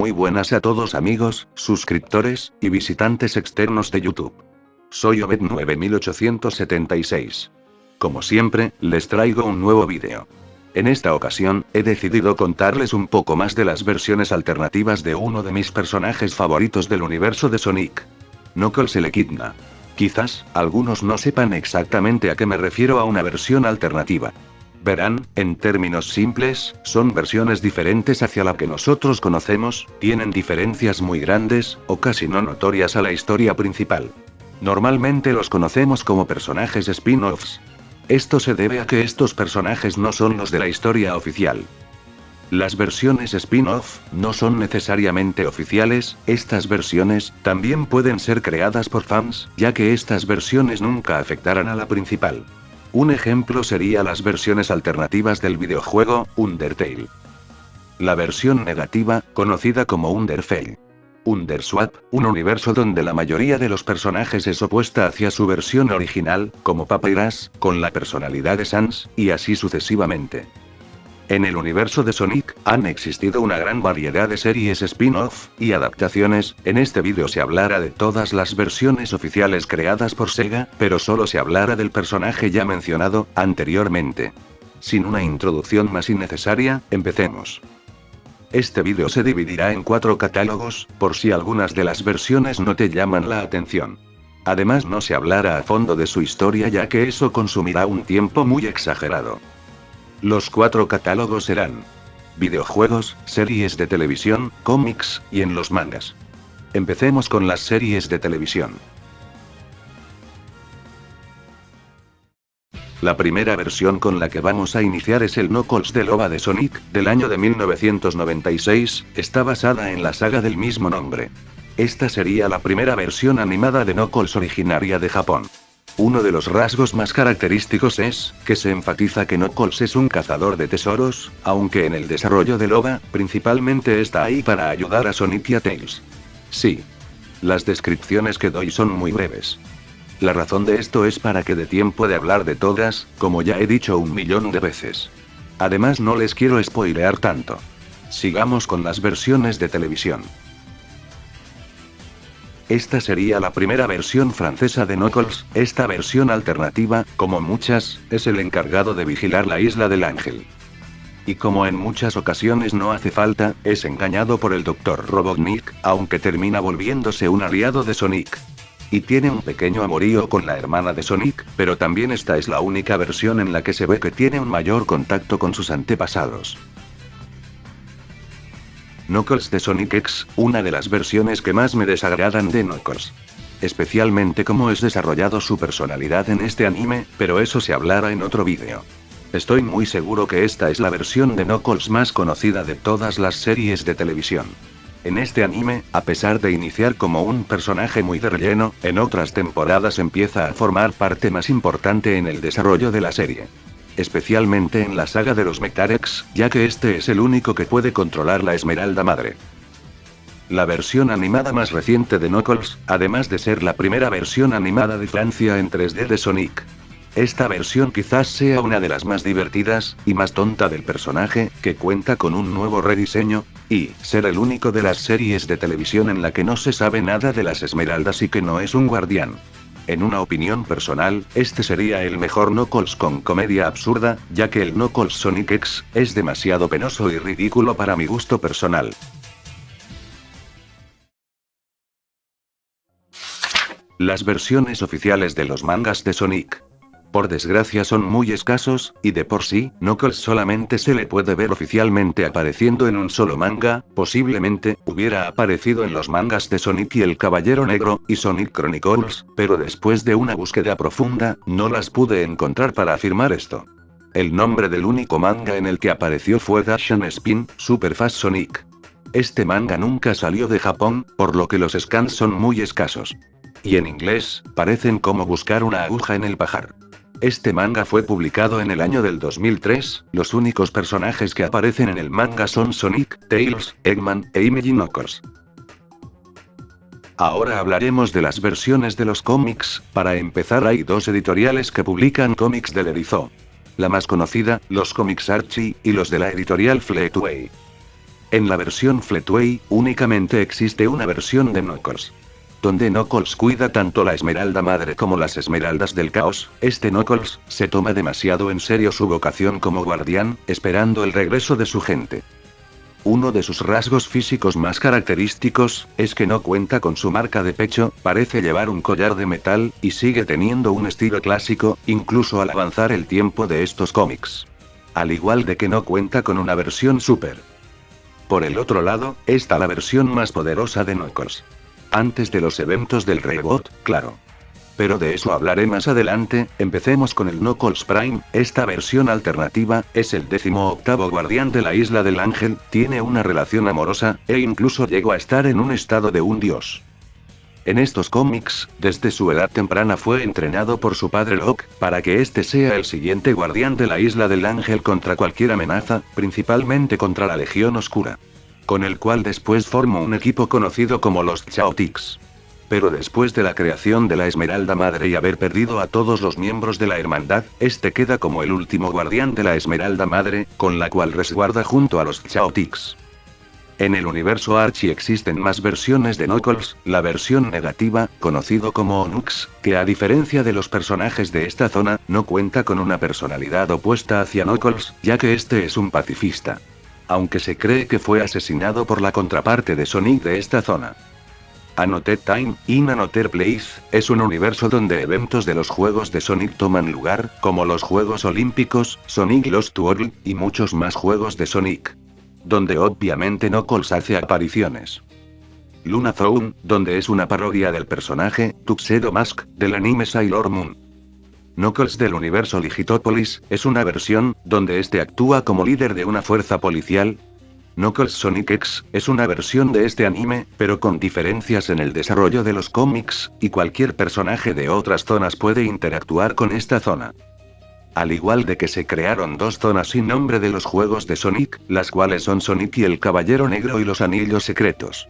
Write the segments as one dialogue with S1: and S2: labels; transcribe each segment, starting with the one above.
S1: Muy buenas a todos amigos, suscriptores, y visitantes externos de YouTube. Soy Obed 9876. Como siempre, les traigo un nuevo vídeo. En esta ocasión, he decidido contarles un poco más de las versiones alternativas de uno de mis personajes favoritos del universo de Sonic. Knuckles el Echidna. Quizás, algunos no sepan exactamente a qué me refiero a una versión alternativa. Verán, en términos simples, son versiones diferentes hacia la que nosotros conocemos, tienen diferencias muy grandes, o casi no notorias a la historia principal. Normalmente los conocemos como personajes spin-offs. Esto se debe a que estos personajes no son los de la historia oficial. Las versiones spin-off no son necesariamente oficiales, estas versiones también pueden ser creadas por fans, ya que estas versiones nunca afectarán a la principal. Un ejemplo sería las versiones alternativas del videojuego, Undertale. La versión negativa, conocida como Underfell. Underswap, un universo donde la mayoría de los personajes es opuesta hacia su versión original, como Papyrus, con la personalidad de Sans, y así sucesivamente. En el universo de Sonic, han existido una gran variedad de series spin-off, y adaptaciones. En este vídeo se hablará de todas las versiones oficiales creadas por Sega, pero solo se hablará del personaje ya mencionado, anteriormente. Sin una introducción más innecesaria, empecemos. Este vídeo se dividirá en 4 catálogos, por si algunas de las versiones no te llaman la atención. Además no se hablará a fondo de su historia ya que eso consumirá un tiempo muy exagerado. Los 4 catálogos serán videojuegos, series de televisión, cómics, y en los mangas. Empecemos con las series de televisión. La primera versión con la que vamos a iniciar es el Knuckles del OVA de Sonic, del año de 1996, está basada en la saga del mismo nombre. Esta sería la primera versión animada de Knuckles originaria de Japón. Uno de los rasgos más característicos es, que se enfatiza que Knuckles es un cazador de tesoros, aunque en el desarrollo del OVA, principalmente está ahí para ayudar a Sonic y a Tails. Sí. Las descripciones que doy son muy breves. La razón de esto es para que dé tiempo de hablar de todas, como ya he dicho 1.000.000 de veces. Además no les quiero spoilear tanto. Sigamos con las versiones de televisión. Esta sería la primera versión francesa de Knuckles. Esta versión alternativa, como muchas, es el encargado de vigilar la isla del ángel. Y como en muchas ocasiones no hace falta, es engañado por el Dr. Robotnik, aunque termina volviéndose un aliado de Sonic. Y tiene un pequeño amorío con la hermana de Sonic, pero también esta es la única versión en la que se ve que tiene un mayor contacto con sus antepasados. Knuckles de Sonic X, una de las versiones que más me desagradan de Knuckles. Especialmente cómo es desarrollado su personalidad en este anime, pero eso se hablará en otro vídeo. Estoy muy seguro que esta es la versión de Knuckles más conocida de todas las series de televisión. En este anime, a pesar de iniciar como un personaje muy de relleno, en otras temporadas empieza a formar parte más importante en el desarrollo de la serie. Especialmente en la saga de los Mectarex, ya que este es el único que puede controlar la Esmeralda Madre. La versión animada más reciente de Knuckles, además de ser la primera versión animada de Francia en 3D de Sonic. Esta versión quizás sea una de las más divertidas, y más tonta del personaje, que cuenta con un nuevo rediseño, y ser el único de las series de televisión en la que no se sabe nada de las Esmeraldas y que no es un guardián. En una opinión personal, este sería el mejor Knuckles con comedia absurda, ya que el Knuckles Sonic X es demasiado penoso y ridículo para mi gusto personal. Las versiones oficiales de los mangas de Sonic. Por desgracia son muy escasos, y de por sí, Knuckles solamente se le puede ver oficialmente apareciendo en un solo manga. Posiblemente, hubiera aparecido en los mangas de Sonic y el Caballero Negro, y Sonic Chronicles, pero después de una búsqueda profunda, no las pude encontrar para afirmar esto. El nombre del único manga en el que apareció fue Dash Spin, Super Fast Sonic. Este manga nunca salió de Japón, por lo que los scans son muy escasos. Y en inglés, parecen como buscar una aguja en el pajar. Este manga fue publicado en el año del 2003, los únicos personajes que aparecen en el manga son Sonic, Tails, Eggman, e Imagine Knuckles. Ahora hablaremos de las versiones de los cómics. Para empezar hay 2 editoriales que publican cómics del erizo. La más conocida, los cómics Archie, y los de la editorial Fleetway. En la versión Fletway, únicamente existe una versión de Knuckles. Donde Knuckles cuida tanto la Esmeralda Madre como las Esmeraldas del Caos, este Knuckles se toma demasiado en serio su vocación como guardián, esperando el regreso de su gente. Uno de sus rasgos físicos más característicos, es que no cuenta con su marca de pecho, parece llevar un collar de metal, y sigue teniendo un estilo clásico, incluso al avanzar el tiempo de estos cómics. Al igual de que no cuenta con una versión super. Por el otro lado, está la versión más poderosa de Knuckles. Antes de los eventos del Reboot, claro. Pero de eso hablaré más adelante. Empecemos con el Knuckles Prime. Esta versión alternativa, es el 18º guardián de la Isla del Ángel, tiene una relación amorosa, e incluso llegó a estar en un estado de un dios. En estos cómics, desde su edad temprana fue entrenado por su padre Locke, para que este sea el siguiente guardián de la Isla del Ángel contra cualquier amenaza, principalmente contra la Legión Oscura. Con el cual después formó un equipo conocido como los Chaotix. Pero después de la creación de la Esmeralda Madre y haber perdido a todos los miembros de la hermandad, este queda como el último guardián de la Esmeralda Madre, con la cual resguarda junto a los Chaotix. En el universo Archie existen más versiones de Knuckles, la versión negativa, conocido como Onux, que a diferencia de los personajes de esta zona, no cuenta con una personalidad opuesta hacia Knuckles, ya que este es un pacifista. Aunque se cree que fue asesinado por la contraparte de Sonic de esta zona. Another Time, in Another Place, es un universo donde eventos de los juegos de Sonic toman lugar, como los Juegos Olímpicos, Sonic Lost World, y muchos más juegos de Sonic. Donde obviamente Knuckles hace apariciones. Luna Zone, donde es una parodia del personaje, Tuxedo Mask, del anime Sailor Moon. Knuckles del universo Digitopolis, es una versión, donde este actúa como líder de una fuerza policial. Knuckles Sonic X, es una versión de este anime, pero con diferencias en el desarrollo de los cómics, y cualquier personaje de otras zonas puede interactuar con esta zona. Al igual de que se crearon dos zonas sin nombre de los juegos de Sonic, las cuales son Sonic y el Caballero Negro y los Anillos Secretos.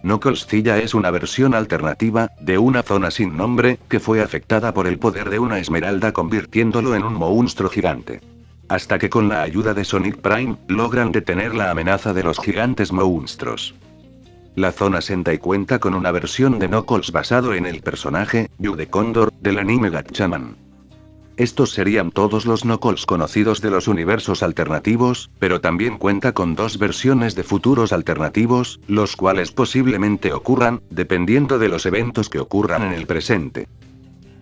S1: Knucklescilla es una versión alternativa, de una zona sin nombre, que fue afectada por el poder de una esmeralda convirtiéndolo en un monstruo gigante. Hasta que con la ayuda de Sonic Prime, logran detener la amenaza de los gigantes monstruos. La zona Sentai cuenta con una versión de Knuckles basado en el personaje, Yu de Condor, del anime Gatchaman. Estos serían todos los Knuckles conocidos de los universos alternativos, pero también cuenta con dos versiones de futuros alternativos, los cuales posiblemente ocurran, dependiendo de los eventos que ocurran en el presente.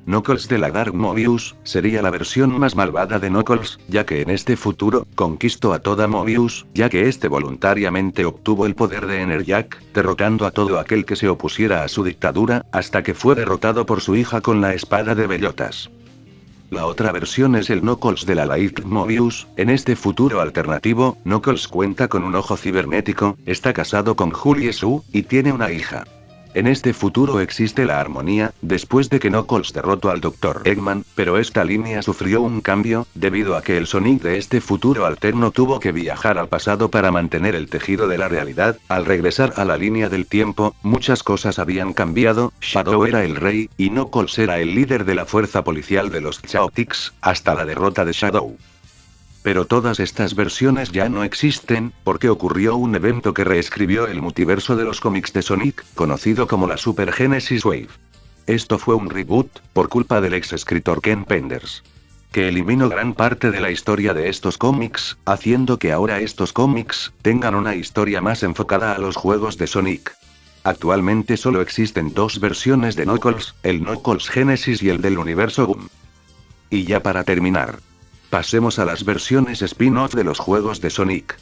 S1: Knuckles de la Dark Mobius, sería la versión más malvada de Knuckles, ya que en este futuro, conquistó a toda Mobius, ya que este voluntariamente obtuvo el poder de Enerjak, derrotando a todo aquel que se opusiera a su dictadura, hasta que fue derrotado por su hija con la espada de bellotas. La otra versión es el Knuckles de la Light Mobius. En este futuro alternativo, Knuckles cuenta con un ojo cibernético, está casado con Julie Sue, y tiene una hija. En este futuro existe la armonía, después de que Knuckles derrotó al Dr. Eggman, pero esta línea sufrió un cambio, debido a que el Sonic de este futuro alterno tuvo que viajar al pasado para mantener el tejido de la realidad. Al regresar a la línea del tiempo, muchas cosas habían cambiado, Shadow era el rey, y Knuckles era el líder de la fuerza policial de los Chaotix, hasta la derrota de Shadow. Pero todas estas versiones ya no existen, porque ocurrió un evento que reescribió el multiverso de los cómics de Sonic, conocido como la Super Genesis Wave. Esto fue un reboot, por culpa del ex escritor Ken Penders, que eliminó gran parte de la historia de estos cómics, haciendo que ahora estos cómics tengan una historia más enfocada a los juegos de Sonic. Actualmente solo existen dos versiones de Knuckles, el Knuckles Genesis y el del universo Boom. Y ya para terminar, pasemos a las versiones spin-off de los juegos de Sonic.